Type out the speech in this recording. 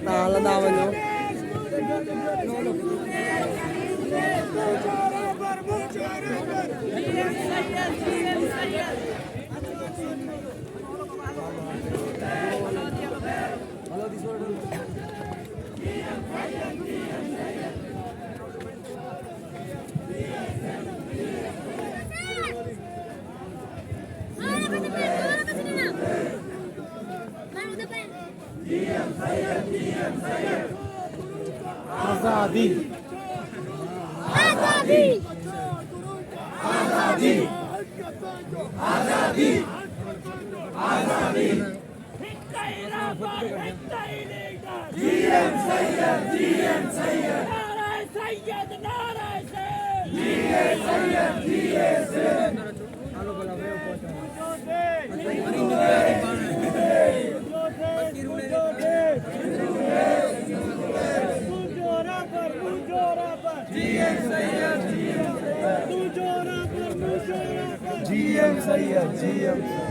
Nalalaman nyo. आजादी आजादी आजादी आजादी आजादी जीएम सैयद जीएम सैयद नाराय सैयद नाराय सैयद जीए सैयद जीए Syed GM Sayyid, GM Sayyid.